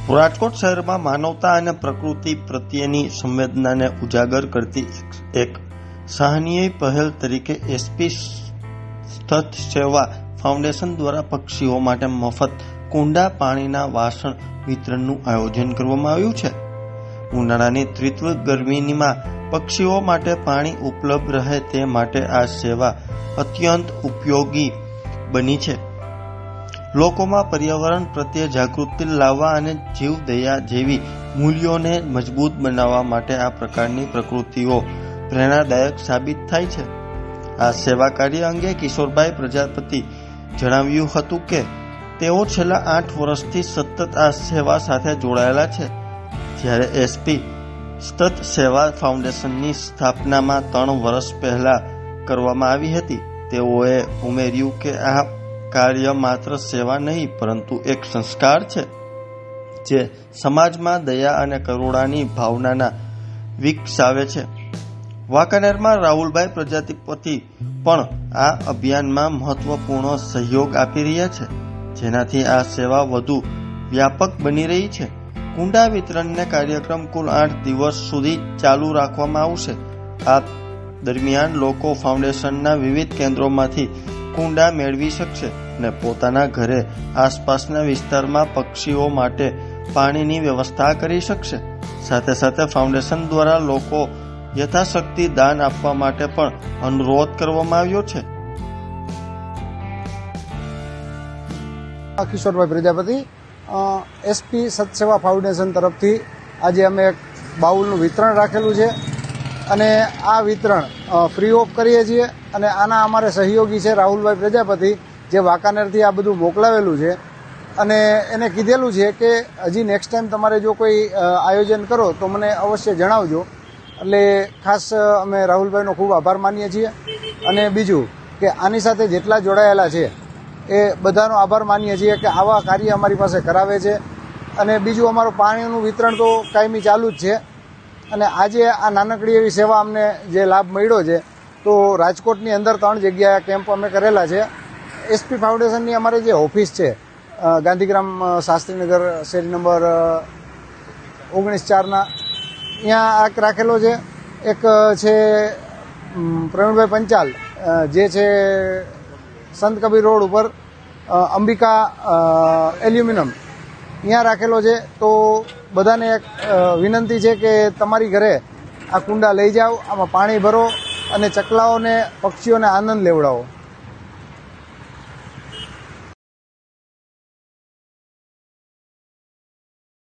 રાજકોટ શહેરમાં માનવતા અને પ્રકૃતિ પ્રત્યેની સંવેદનાને ઉજાગર કરતી એક સરાહનીય પહેલ તરીકે એસપી સ્થત સેવા ફાઉન્ડેશન દ્વારા પક્ષીઓ માટે મફત કુંડા પાણીના વાસણ વિતરણનું આયોજન કરવામાં આવ્યું છે। ઉનાળાની તીવ્ર ગરમીમાં પક્ષીઓ માટે પાણી ઉપલબ્ધ રહે તે માટે આ સેવા અત્યંત ઉપયોગી બની છે। લોકોમાં પર્યાવરણ પ્રત્યે જાગૃતિ લાવવા અને જીવદયા જેવી મૂલ્યોને મજબૂત બનાવવા માટે આ પ્રકારની પ્રવૃત્તિઓ પ્રેરણાદાયક સાબિત થાય છે। આ સેવા કાર્ય અંગે કિશોરભાઈ પ્રજાપતિ જણાવ્યું હતું કે તેઓ છેલ્લા 8 વર્ષથી સતત આ સેવા સાથે જોડાયેલા છે। જ્યારે એસપી સ્થત સેવા ફાઉન્ડેશનની સ્થાપનામાં 3 વર્ષ પહેલા કરવામાં આવી હતી। તેઓએ ઉમેર્યું કે આ કાર્ય માત્ર સેવા નહીં પરંતુ એક સંસ્કાર છે જે સમાજમાં દયા અને કરુણાની ભાવનાના વિકસાવે છે। વાંકાનેરમાં રાહુલભાઈ પ્રજાપતિ પણ આ અભિયાનમાં મહત્વપૂર્ણ સહયોગ આપી રહ્યા છે, જેનાથી આ સેવા વધુ વ્યાપક બની રહી છે। કુંડા વિતરણનો કાર્યક્રમ કુલ 8 દિવસ સુધી ચાલુ રાખવામાં આવશે। આ દરમિયાન લોકો ફાઉન્ડેશનના વિવિધ કેન્દ્રોમાંથી કુંડા મેળવી શકશે અને પોતાના ઘરે આસપાસના વિસ્તારમાં પક્ષીઓ માટે પાણીની વ્યવસ્થા કરી શકશે। સાથે સાથે ફાઉન્ડેશન દ્વારા લોકો યથાશક્તિ દાન આપવા માટે પણ અનુરોધ કરવામાં આવ્યો છે। કિશોરભાઈ પ્રજાપતિ, એસપી સતસેવા ફાઉન્ડેશન તરફથી આજે અમે એક બાઉલનું વિતરણ રાખેલું છે અને આ વિતરણ ફ્રી ઓફ કરીએ છીએ અને આના અમારે સહયોગી છે રાહુલભાઈ પ્રજાપતિ, જે વાંકાનેરથી આ બધું મોકલાવેલું છે અને એને કીધેલું છે કે હજી નેક્સ્ટ ટાઈમ તમારે જો કોઈ આયોજન કરો તો મને અવશ્ય જણાવજો। એટલે ખાસ અમે રાહુલભાઈનો ખૂબ આભાર માનીએ છીએ અને બીજું કે આની સાથે જેટલા જોડાયેલા છે એ બધાનો આભાર માનીએ છીએ કે આવા કાર્ય અમારી પાસે કરાવે છે। અને બીજું અમારું પાણીનું વિતરણ તો કાયમી ચાલુ જ છે અને આજે આ નાનકડી એવી સેવા અમને જે લાભ મળ્યો છે તો રાજકોટની અંદર 3 જગ્યાએ કેમ્પ અમે કરેલા છે। એસપી ફાઉન્ડેશનની અમારી જે ઓફિસ છે ગાંધીગ્રામ શાસ્ત્રીનગર શેરી નંબર 19/4 ત્યાં એક રાખેલો છે। એક છે પ્રવીણભાઈ પંચાલ જે છે સંત કબીર રોડ ઉપર અંબિકા એલ્યુમિનિયમ ત્યાં રાખેલો છે। તો બધાને એક વિનંતી છે કે તમારી ઘરે આ કુંડા લઈ જાઓ, આમાં પાણી ભરો અને ચકલાઓને પક્ષીઓને આનંદ લેવડાવો।